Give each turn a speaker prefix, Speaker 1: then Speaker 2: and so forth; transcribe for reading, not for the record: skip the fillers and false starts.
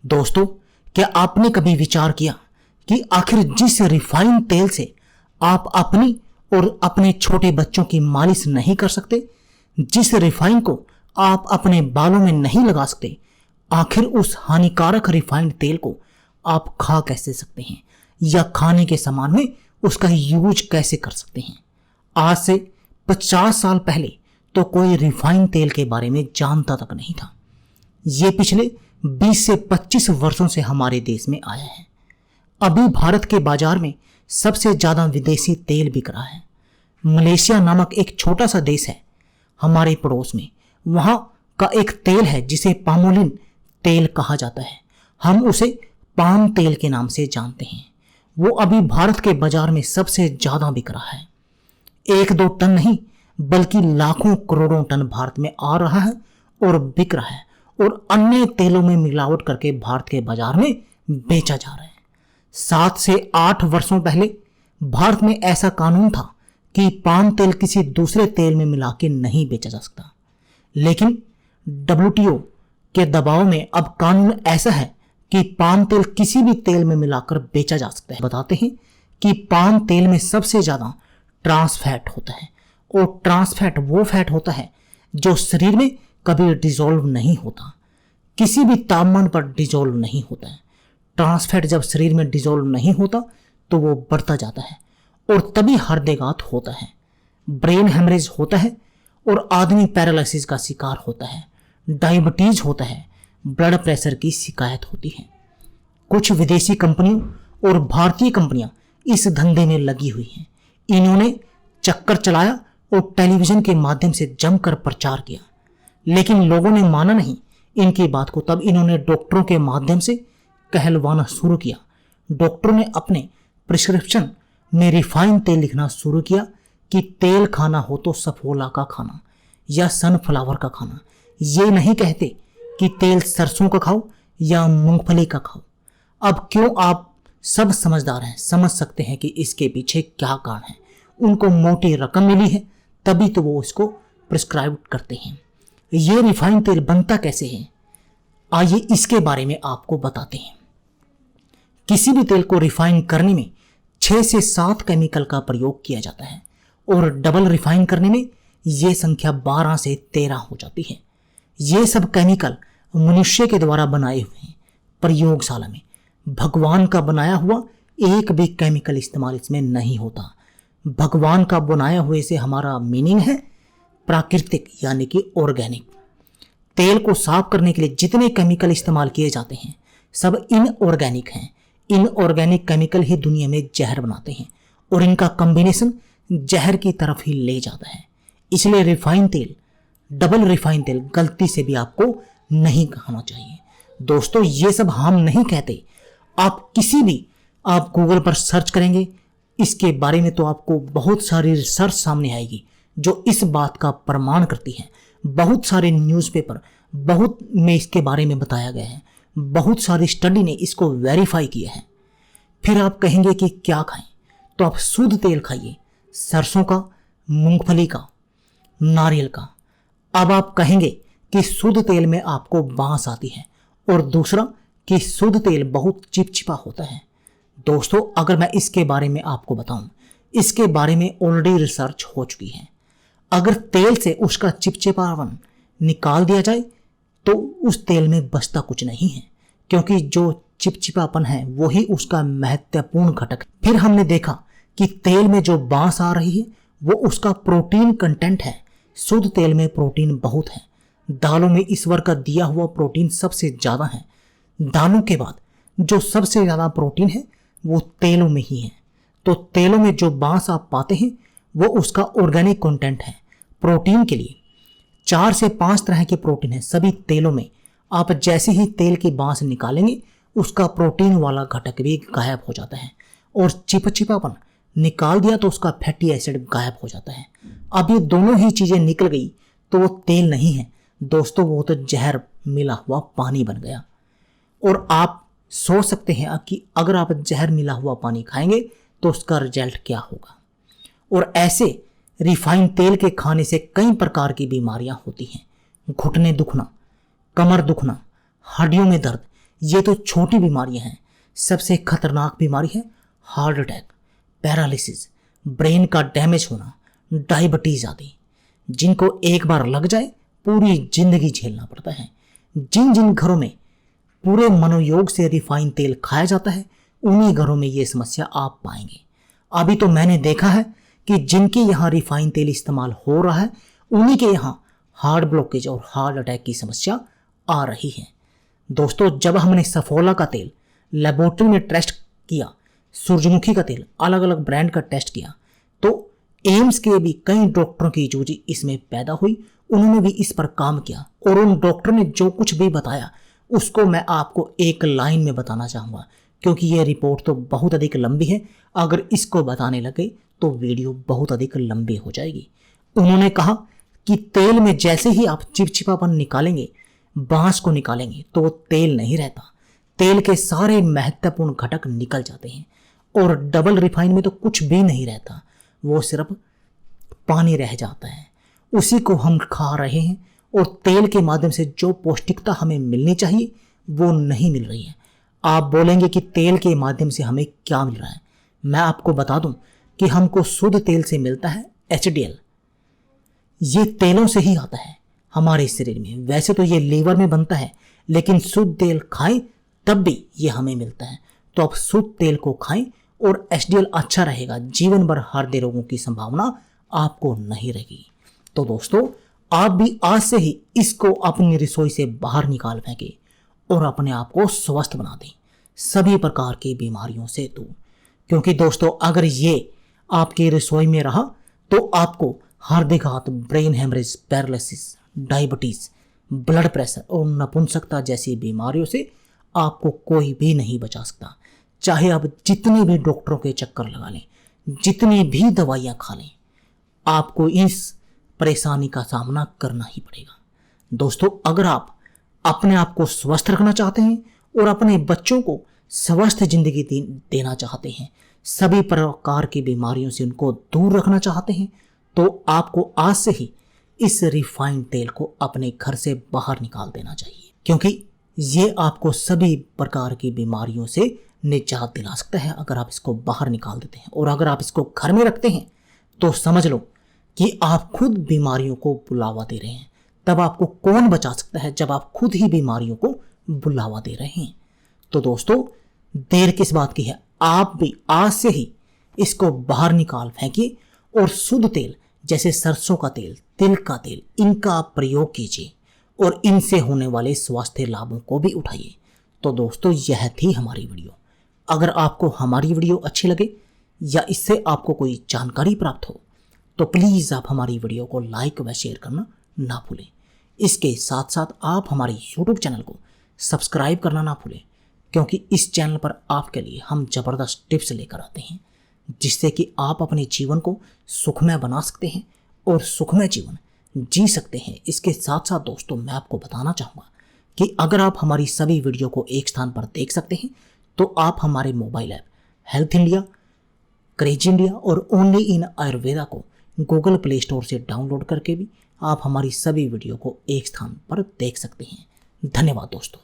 Speaker 1: दोस्तों, क्या आपने कभी विचार किया कि आखिर जिस रिफाइंड तेल से आप अपनी और अपने छोटे बच्चों की मालिश नहीं कर सकते, जिस रिफाइंड को आप अपने बालों में नहीं लगा सकते, आखिर उस हानिकारक रिफाइंड तेल को आप खा कैसे सकते हैं या खाने के सामान में उसका यूज कैसे कर सकते हैं। आज से 50 साल पहले तो कोई रिफाइंड तेल के बारे में जानता तक नहीं था। ये पिछले 20 से 25 वर्षों से हमारे देश में आया है। अभी भारत के बाजार में सबसे ज्यादा विदेशी तेल बिक रहा है। मलेशिया नामक एक छोटा सा देश है हमारे पड़ोस में, वहां का एक तेल है जिसे पामोलिन तेल कहा जाता है। हम उसे पाम तेल के नाम से जानते हैं। वो अभी भारत के बाजार में सबसे ज्यादा बिक रहा है। 1-2 टन नहीं बल्कि लाखों करोड़ों टन भारत में आ रहा है और बिक रहा है और अन्य तेलों में मिलावट करके भारत के बाजार में बेचा जा रहा है। 7 से 8 वर्षों पहले भारत में ऐसा कानून था कि पाम तेल किसी दूसरे तेल में मिला के नहीं बेचा जा सकता, लेकिन WTO के दबाव में अब कानून ऐसा है कि पाम तेल किसी भी तेल में मिलाकर बेचा जा सकता है। बताते हैं कि पाम तेल में सबसे ज्यादा ट्रांस फैट होता है और ट्रांस फैट वो फैट होता है जो शरीर में कभी डिजोल्व नहीं होता, किसी भी तापमान पर डिजोल्व नहीं होता है। ट्रांस फैट जब शरीर में डिजोल्व नहीं होता तो वो बढ़ता जाता है और तभी हृदयघात होता है, ब्रेन हेमरेज होता है और आदमी पैरालिसिस का शिकार होता है, डायबिटीज होता है, ब्लड प्रेशर की शिकायत होती है। कुछ विदेशी कंपनियों और भारतीय कंपनियां इस धंधे में लगी हुई हैं। इन्होंने चक्कर चलाया और टेलीविजन के माध्यम से जमकर प्रचार किया, लेकिन लोगों ने माना नहीं इनकी बात को। तब इन्होंने डॉक्टरों के माध्यम से कहलवाना शुरू किया। डॉक्टरों ने अपने प्रिस्क्रिप्शन में रिफाइंड तेल लिखना शुरू किया कि तेल खाना हो तो सफोला का खाना या सनफ्लावर का खाना। ये नहीं कहते कि तेल सरसों का खाओ या मूंगफली का खाओ। अब क्यों आप सब समझदार हैं, समझ सकते हैं कि इसके पीछे क्या कारण है। उनको मोटी रकम मिली है तभी तो वो इसको प्रिस्क्राइब करते हैं। ये रिफाइंड तेल बनता कैसे है, आइए इसके बारे में आपको बताते हैं। किसी भी तेल को रिफाइन करने में 6 से 7 केमिकल का प्रयोग किया जाता है और डबल रिफाइन करने में यह संख्या 12 से 13 हो जाती है। ये सब केमिकल मनुष्य के द्वारा बनाए हुए हैं प्रयोगशाला में। भगवान का बनाया हुआ एक भी केमिकल इस्तेमाल इसमें नहीं होता। भगवान का बनाया हुए से हमारा मीनिंग है प्राकृतिक यानी कि ऑर्गेनिक। तेल को साफ करने के लिए जितने केमिकल इस्तेमाल किए जाते हैं सब इनऑर्गेनिक हैं। इनऑर्गेनिक केमिकल ही दुनिया में जहर बनाते हैं और इनका कॉम्बिनेशन जहर की तरफ ही ले जाता है। इसलिए रिफाइंड तेल, डबल रिफाइंड तेल गलती से भी आपको नहीं खाना चाहिए। दोस्तों, ये सब हम नहीं कहते। आप गूगल पर सर्च करेंगे इसके बारे में तो आपको बहुत सारी रिसर्च सामने आएगी जो इस बात का प्रमाण करती है। बहुत सारे न्यूज़पेपर में इसके बारे में बताया गया है। बहुत सारी स्टडी ने इसको वेरीफाई किया है। फिर आप कहेंगे कि क्या खाएं, तो आप शुद्ध तेल खाइए, सरसों का, मूंगफली का, नारियल का। अब आप कहेंगे कि शुद्ध तेल में आपको बांस आती है और दूसरा कि शुद्ध तेल बहुत चिपचिपा होता है। दोस्तों, अगर मैं इसके बारे में आपको बताऊं, इसके बारे में ऑलरेडी रिसर्च हो चुकी है। अगर तेल से उसका चिपचिपापन निकाल दिया जाए तो उस तेल में बचता कुछ नहीं है, क्योंकि जो चिपचिपापन है वही उसका महत्वपूर्ण घटक है। फिर हमने देखा कि तेल में जो बांस आ रही है वो उसका प्रोटीन कंटेंट है। शुद्ध तेल में प्रोटीन बहुत है। दालों में ईश्वर का दिया हुआ प्रोटीन सबसे ज्यादा है। दालों के बाद जो सबसे ज्यादा प्रोटीन है वो तेलों में ही है। तो तेलों में जो बांस आप पाते हैं वो उसका ऑर्गेनिक कंटेंट है। प्रोटीन के लिए 4 से 5 तरह के प्रोटीन है सभी तेलों में। आप जैसे ही तेल की बांस निकालेंगे उसका प्रोटीन वाला घटक भी गायब हो जाता है और चिपचिपापन निकाल दिया तो उसका फैटी एसिड गायब हो जाता है। अब ये दोनों ही चीजें निकल गई तो वो तेल नहीं है दोस्तों, वो तो जहर मिला हुआ पानी बन गया। और आप सोच सकते हैं कि अगर आप जहर मिला हुआ पानी खाएंगे तो उसका रिजल्ट क्या होगा। और ऐसे रिफाइंड तेल के खाने से कई प्रकार की बीमारियां होती हैं। घुटने दुखना, कमर दुखना, हड्डियों में दर्द, ये तो छोटी बीमारियां हैं, सबसे खतरनाक बीमारी है हार्ट अटैक, पैरालिसिस, ब्रेन का डैमेज होना, डायबिटीज आदि, जिनको एक बार लग जाए पूरी जिंदगी झेलना पड़ता है। जिन जिन घरों में पूरे मनोयोग से रिफाइन तेल खाया जाता है उन्हीं घरों में ये समस्या आप पाएंगे। अभी तो मैंने देखा है कि जिनके यहाँ रिफाइन तेल इस्तेमाल हो रहा है उन्हीं के यहाँ हार्ट ब्लॉकेज और हार्ट अटैक की समस्या आ रही है। दोस्तों, जब हमने सफोला का तेल लेबोरेटरी में टेस्ट किया, सूरजमुखी का तेल अलग अलग ब्रांड का टेस्ट किया, तो एम्स के भी कई डॉक्टरों की जूझी इसमें पैदा हुई। उन्होंने भी इस पर काम किया और उन डॉक्टर ने जो कुछ भी बताया उसको मैं आपको एक लाइन में बताना चाहूँगा, क्योंकि यह रिपोर्ट तो बहुत अधिक लंबी है। अगर इसको बताने लगे तो वीडियो बहुत अधिक लंबी हो जाएगी। उन्होंने कहा कि तेल में जैसे ही आप चिपचिपापन निकालेंगे, बांस को निकालेंगे, तो वो तेल नहीं रहता। तेल के सारे महत्वपूर्ण घटक निकल जाते हैं और डबल रिफाइन में तो कुछ भी नहीं रहता, वो सिर्फ पानी रह जाता है। उसी को हम खा रहे हैं और तेल के माध्यम से जो पौष्टिकता हमें मिलनी चाहिए वो नहीं मिल रही है। आप बोलेंगे कि तेल के माध्यम से हमें क्या मिल रहा है। मैं आपको बता दूं कि हमको शुद्ध तेल से मिलता है HDL। ये तेलों से ही आता है हमारे शरीर में। वैसे तो ये लीवर में बनता है, लेकिन शुद्ध तेल खाएं तब भी ये हमें मिलता है। तो आप शुद्ध तेल को खाएं और HDL अच्छा रहेगा। जीवन भर हृदय रोगों की संभावना आपको नहीं रहेगी। तो दोस्तों, आप भी आज से ही इसको अपनी रसोई से बाहर निकाल फेंकें और अपने आप को स्वस्थ बना दें सभी प्रकार की बीमारियों से दूर। क्योंकि दोस्तों, अगर ये आपकी रसोई में रहा तो आपको हृदयघात, brain haemorrhage, paralysis, diabetes, blood pressure और नपुंसकता जैसी बीमारियों से आपको कोई भी नहीं बचा सकता। चाहे आप जितने भी डॉक्टरों के चक्कर लगा लें, जितनी भी दवाइयाँ खा लें, आपको इस परेशानी का सामना करना ही पड़ेगा। दोस्तों, अगर आप अपने आप को स्वस्थ रखना चाहते हैं और अपने बच्चों को स्वस्थ जिंदगी देना चाहते हैं, सभी प्रकार की बीमारियों से उनको दूर रखना चाहते हैं, तो आपको आज से ही इस रिफाइंड तेल को अपने घर से बाहर निकाल देना चाहिए, क्योंकि ये आपको सभी प्रकार की बीमारियों से निजात दिला सकता है अगर आप इसको बाहर निकाल देते हैं। और अगर आप इसको घर में रखते हैं तो समझ लो कि आप खुद बीमारियों को बुलावा दे रहे हैं। तब आपको कौन बचा सकता है जब आप खुद ही बीमारियों को बुलावा दे रहे हैं। तो दोस्तों, देर किस बात की है, आप भी आज से ही इसको बाहर निकाल फेंकिए और शुद्ध तेल जैसे सरसों का तेल, तिल का तेल, इनका आप प्रयोग कीजिए और इनसे होने वाले स्वास्थ्य लाभों को भी उठाइए। तो दोस्तों, यह थी हमारी वीडियो। अगर आपको हमारी वीडियो अच्छी लगे या इससे आपको कोई जानकारी प्राप्त हो तो प्लीज़ आप हमारी वीडियो को लाइक व शेयर करना ना भूलें। इसके साथ साथ आप हमारे YouTube चैनल को सब्सक्राइब करना ना भूलें, क्योंकि इस चैनल पर आपके लिए हम ज़बरदस्त टिप्स लेकर आते हैं जिससे कि आप अपने जीवन को सुखमय बना सकते हैं और सुखमय जीवन जी सकते हैं। इसके साथ साथ दोस्तों, मैं आपको बताना चाहूँगा कि अगर आप हमारी सभी वीडियो को एक स्थान पर देख सकते हैं तो आप हमारे mobile app health India, crazy India और ओनली इन आयुर्वेदा को गूगल प्ले स्टोर से डाउनलोड करके भी आप हमारी सभी वीडियो को एक स्थान पर देख सकते हैं। धन्यवाद दोस्तों।